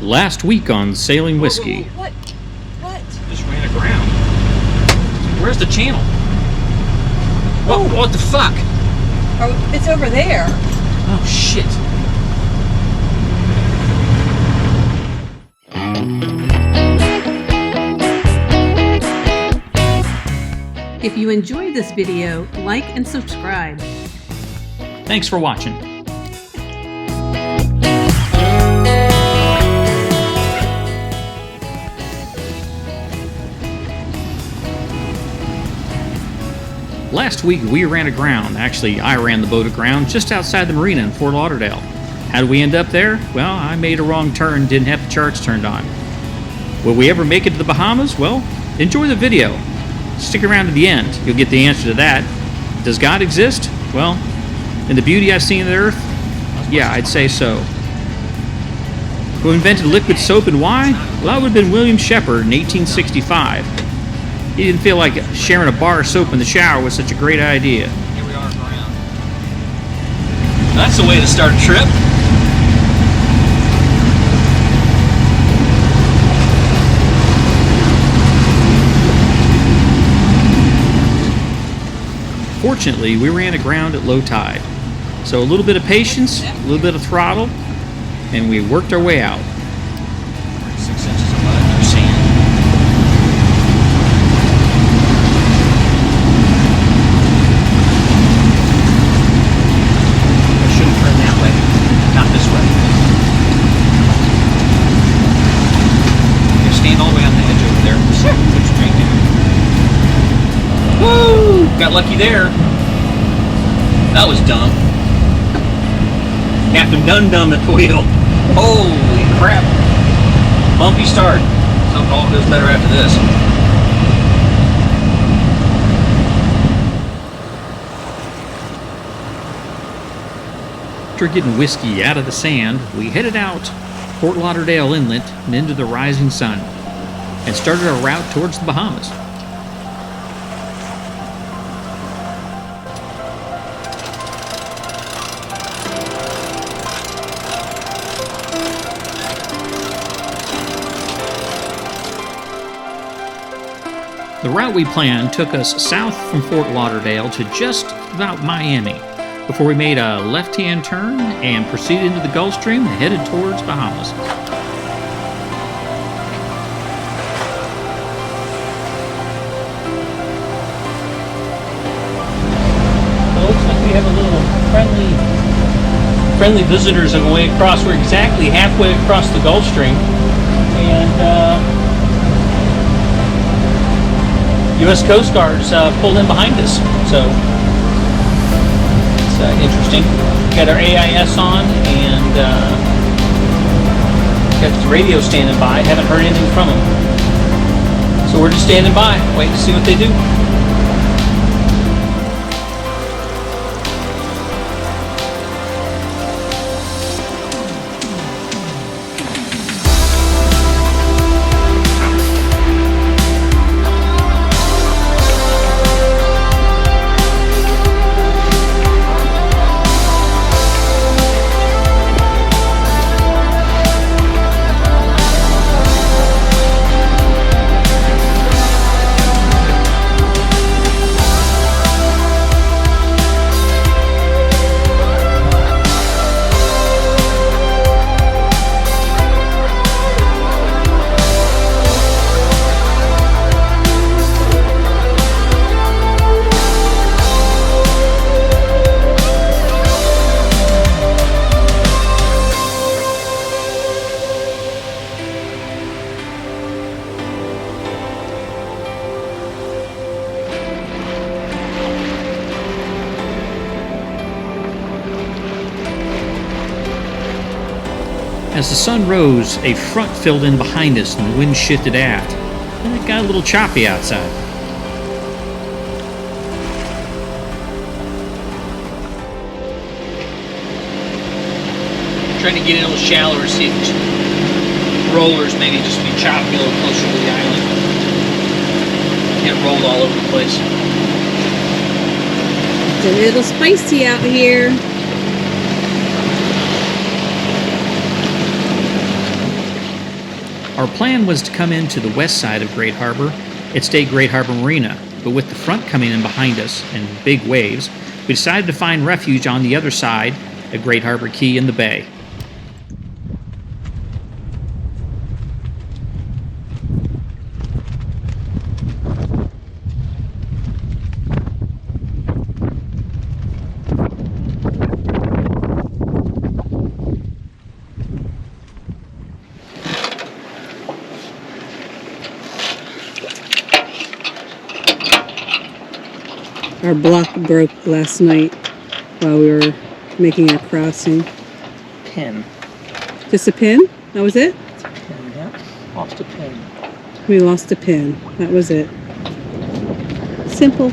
Last week on Sailing Whiskey. Whoa. What? Just ran aground. Where's the channel? What the fuck? Oh, it's over there. Oh shit. If you enjoyed this video, like and subscribe. Thanks for watching. Last week we ran aground. Actually, I ran the boat aground just outside the marina in Fort Lauderdale. How did we end up there? Well, I made a wrong turn, didn't have the charts turned on. Will we ever make it to the Bahamas? Well, enjoy the video. Stick around to the end. You'll get the answer to that. Does God exist? Well, in the beauty I've seen of the earth, yeah, I'd say so. Who invented liquid soap and why? Well, that would have been William Shepard in 1865. He didn't feel like sharing a bar of soap in the shower was such a great idea. Here we are around. That's the way to start a trip. Fortunately, we ran aground at low tide. So a little bit of patience, a little bit of throttle, and we worked our way out. 6 inches of mud or sand. I shouldn't turn that way, not this way. You stand all the way on the edge over there. Sure. Put your drink in. Woo! Got lucky there. That was dumb. Captain Dum-Dum at the wheel. Holy crap. Bumpy start. So all goes better after this. After getting whiskey out of the sand, we headed out Fort Lauderdale Inlet and into the rising sun, and started our route towards the Bahamas. The route we planned took us south from Fort Lauderdale to just about Miami, before we made a left-hand turn and proceeded into the Gulf Stream and headed towards Bahamas. Well, it looks like we have a little friendly visitors on the way across. We're exactly halfway across the Gulf Stream, and U.S. Coast Guard's pulled in behind us, so it's interesting. Got our AIS on, and got the radio standing by. Haven't heard anything from them, so we're just standing by, waiting to see what they do. As the sun rose, a front filled in behind us and the wind shifted aft, and it got a little choppy outside. Trying to get in a little shallower, see if rollers maybe just be chopping a little closer to the island. Get rolled all over the place. It's a little spicy out here. Our plan was to come into the west side of Great Harbor and stay at Great Harbor Marina, but with the front coming in behind us and big waves, we decided to find refuge on the other side at Great Harbor Key in the bay. Our block broke last night while we were making our crossing. Pin. Just a pin? That was it? Pin, yeah. Lost a pin. We lost a pin. That was it. Simple.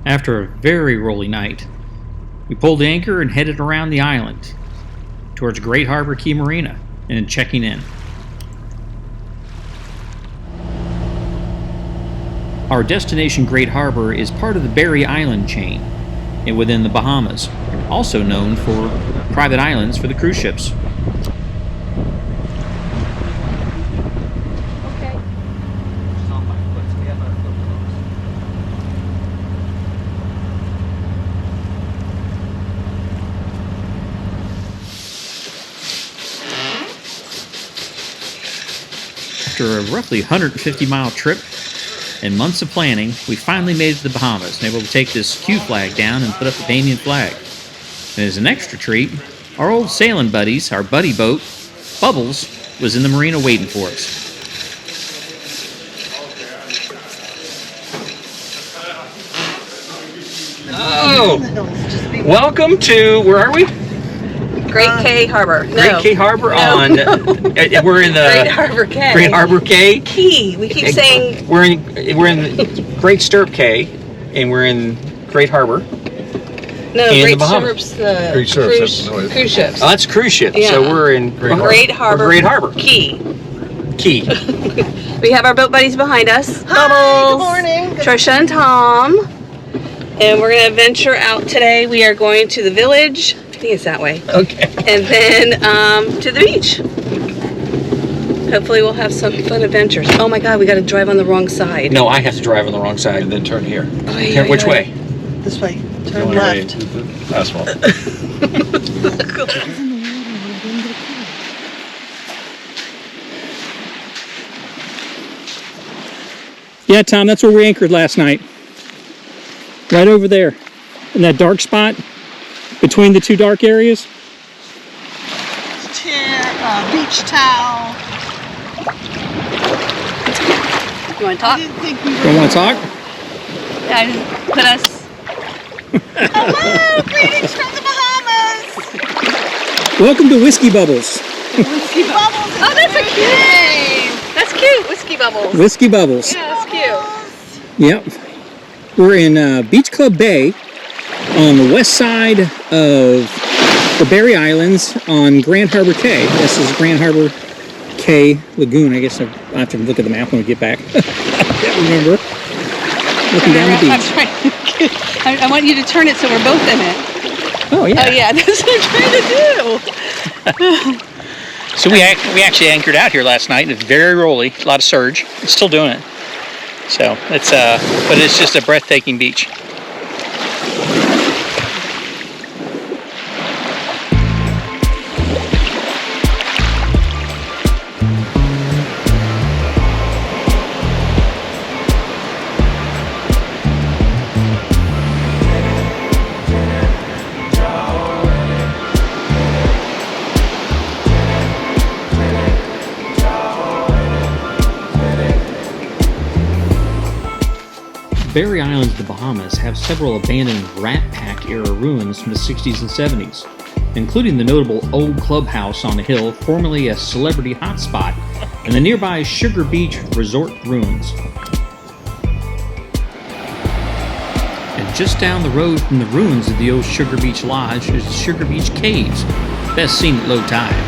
After a very rolly night, we pulled anchor and headed around the island towards Great Harbor Key Marina and checking in. Our destination, Great Harbor, is part of the Berry Island chain and within the Bahamas, also known for private islands for the cruise ships. Okay. After a roughly 150-mile trip and months of planning, we finally made it to the Bahamas and able to take this Q flag down and put up the Bahamian flag. And as an extra treat, our old sailing buddies, our buddy boat, Bubbles, was in the marina waiting for us. Oh! Welcome to, where are we? Great K Harbor. Great K Harbor on, we're in the Great Harbor K. Great Harbor K. Key. We keep saying We're in Great Stirrup K, and we're in Great Harbor. no. in the Great Bahamas. Stirrups, the Great Stirrups, that's the noise. cruise ships. Oh, that's a cruise ship. Yeah. So we're in Great Harbor. Great Harbor Key. Key. We have our boat buddies behind us. Hi, Bubbles, good morning. Trisha and Tom. And we're going to venture out today. We are going to the village. I think it's that way. Okay. And then to the beach. Hopefully we'll have some fun adventures. Oh my God, we got to drive on the wrong side. No, I have to drive on the wrong side. And then turn here. Ay, Turn ay, which ay. way? This way. Turn Going left. away to the asphalt. Yeah, Tom, that's where we anchored last night. Right over there, in that dark spot between the two dark areas. Chair, beach towel. You want to I talk? didn't think we were. Don't want to talk? Yeah, I just put us. Hello, greetings from the Bahamas. Welcome to Whiskey Bubbles. Whiskey Bubbles. Oh, that's a cute name. That's cute. Whiskey Bubbles. Whiskey Bubbles. Yeah, that's cute. Yep. We're in Beach Club Bay on the west side of the Berry Islands on Grand Harbor Cay. This is Grand Harbor Cay Lagoon. I guess I'll have to look at the map when we get back. I can't remember. Looking down the I'm beach. trying. I want you to turn it so we're both in it. Oh, yeah. Oh yeah, that's what I'm trying to do. So we actually anchored out here last night. It's very rolly, a lot of surge. It's still doing it. So it's but it's just a breathtaking beach. Berry Islands, the Bahamas, have several abandoned Rat Pack era ruins from the 60s and 70s, including the notable old clubhouse on a hill, formerly a celebrity hotspot, and the nearby Sugar Beach Resort ruins. And just down the road from the ruins of the old Sugar Beach Lodge is the Sugar Beach Caves, best seen at low tide.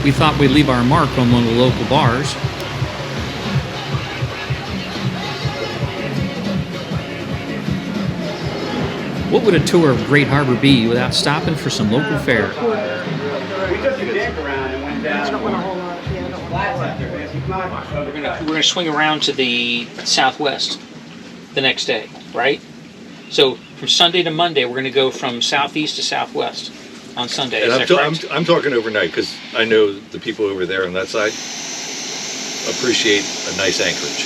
we thought we'd leave our mark on one of the local bars. What would a tour of Great Harbor be without stopping for some local fare? We took the deck around and went down. We're gonna swing around to the southwest the next day, right? So from Sunday to Monday, we're gonna go from southeast to southwest on Sunday. And Is that correct? I'm talking overnight because I know the people over there on that side appreciate a nice anchorage.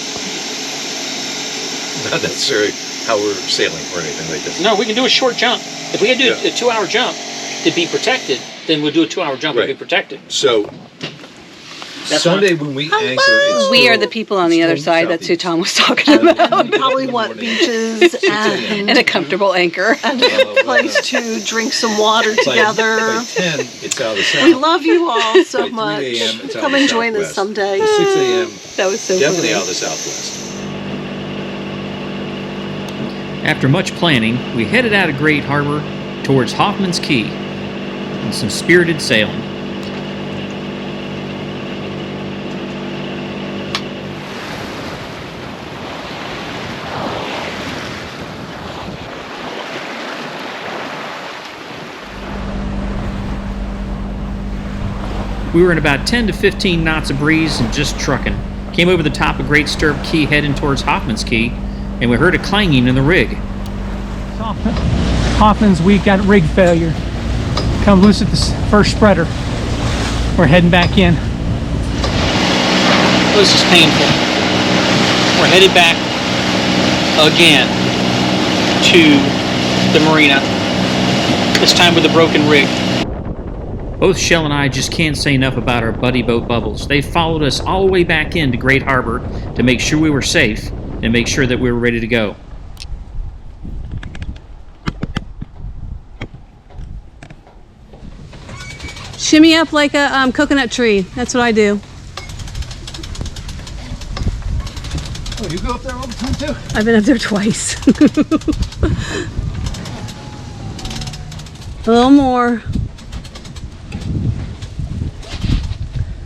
Not necessarily how we're sailing or anything like this. No, we can do a short jump. If we had to do a 2-hour jump to be protected, then we'll do a 2-hour jump and be protected. So Sunday when we anchor, it's We are still- the people on the it's other still side. That's who southeast. Tom was talking about. Probably want beaches And and a comfortable anchor. a place to drink some water By together. 10, it's out of the south. We love you all so By 3 much. a.m. it's out Come of the and join us southwest. someday. 6 a.m. That was so definitely funny. out of the southwest. After much planning, we headed out of Great Harbor towards Hoffman's Key and some spirited sailing. We were in about 10 to 15 knots of breeze and just trucking. Came over the top of Great Stirrup Key heading towards Hoffman's Key, and we heard a clanging in the rig. Hoffman's, we got rig failure. Come loose at the first spreader. We're heading back in. This is painful. We're headed back again to the marina. This time with a broken rig. Both Shell and I just can't say enough about our buddy boat Bubbles. They followed us all the way back into Great Harbor to make sure we were safe and make sure that we were ready to go. Shimmy up like a coconut tree. That's what I do. Oh, you go up there all the time too? I've been up there twice. A little more.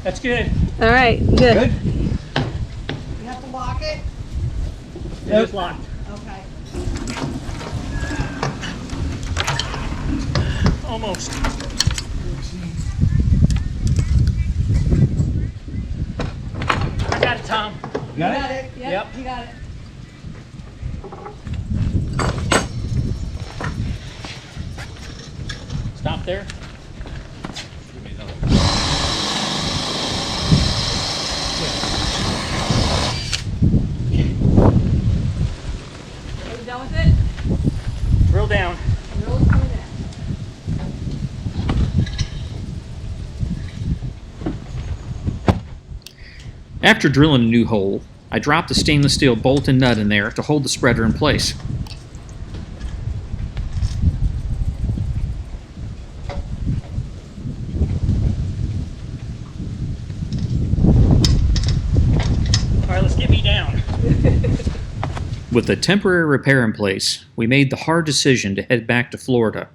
That's good. All right, good. You have to lock it? It's locked. Okay. Almost. I got it, Tom. You got it? Yep. You got it. Stop there. Are you done with it? Drill down. After drilling a new hole, I dropped a stainless steel bolt and nut in there to hold the spreader in place. All right, let's get me down. With the temporary repair in place, we made the hard decision to head back to Florida.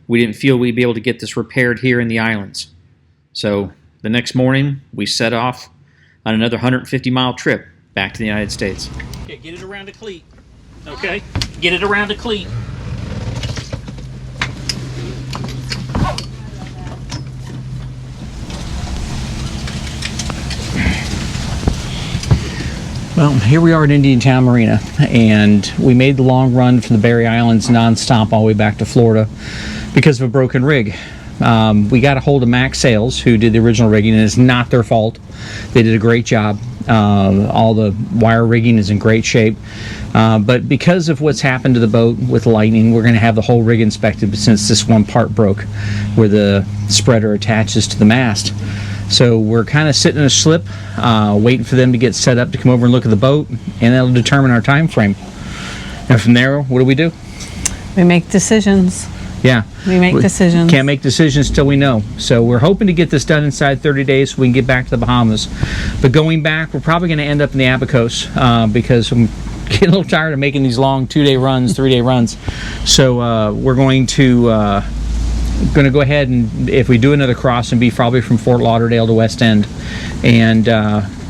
We didn't feel we'd be able to get this repaired here in the islands. So the next morning, we set off on another 150-mile trip back to the United States. Okay, get it around a cleat. Okay? Get it around a cleat. Well, here we are at Indiantown Marina, and we made the long run from the Berry Islands nonstop all the way back to Florida because of a broken rig. We got a hold of Max Sales, who did the original rigging, and it's not their fault. They did a great job. All the wire rigging is in great shape. But because of what's happened to the boat with lightning, we're going to have the whole rig inspected since this one part broke where the spreader attaches to the mast. So we're kind of sitting in a slip, waiting for them to get set up to come over and look at the boat, and that'll determine our time frame. And from there, what do? We make decisions. Yeah. We make decisions. Can't make decisions till we know. So we're hoping to get this done inside 30 days so we can get back to the Bahamas. But going back, we're probably going to end up in the Abacos because I'm getting a little tired of making these long 2-day runs, 3-day runs. So we're going to going to go ahead and, if we do another crossing, be probably from Fort Lauderdale to West End, and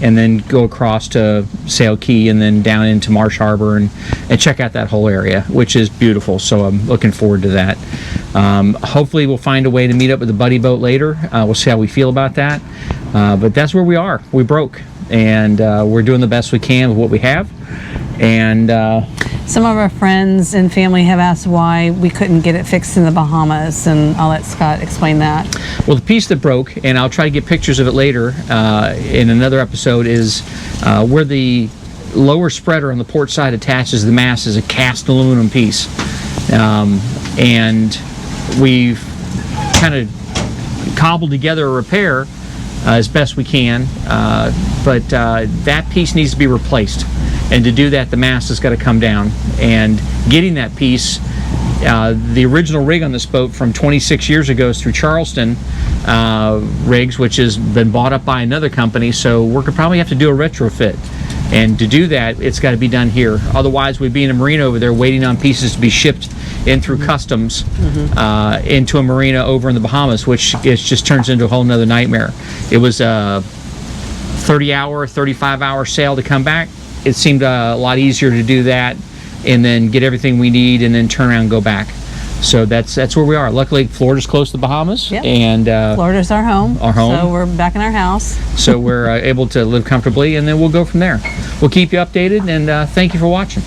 then go across to Sail Key and then down into Marsh Harbor and check out that whole area, which is beautiful. So I'm looking forward to that. Hopefully we'll find a way to meet up with the buddy boat later. We'll see how we feel about that. But that's where we are. We broke, and we're doing the best we can with what we have. And Some of our friends and family have asked why we couldn't get it fixed in the Bahamas, and I'll let Scott explain that. well, the piece that broke, and I'll try to get pictures of it later in another episode, is where the lower spreader on the port side attaches the mast is a cast aluminum piece. And we've kind of cobbled together a repair as best we can, but that piece needs to be replaced. And to do that, the mast has got to come down. And getting that piece, the original rig on this boat from 26 years ago is through Charleston Rigs, which has been bought up by another company, so we're gonna probably have to do a retrofit. And to do that, it's got to be done here. Otherwise, we'd be in a marina over there waiting on pieces to be shipped in through customs into a marina over in the Bahamas, which just turns into a whole nother nightmare. It was a 30-hour, 35-hour sail to come back. It seemed a lot easier to do that and then get everything we need and then turn around and go back. So that's where we are. Luckily, Florida's close to the Bahamas. Yep. And Florida's our home. Our home. So we're back in our house. so we're able to live comfortably, and then we'll go from there. We'll keep you updated, and thank you for watching.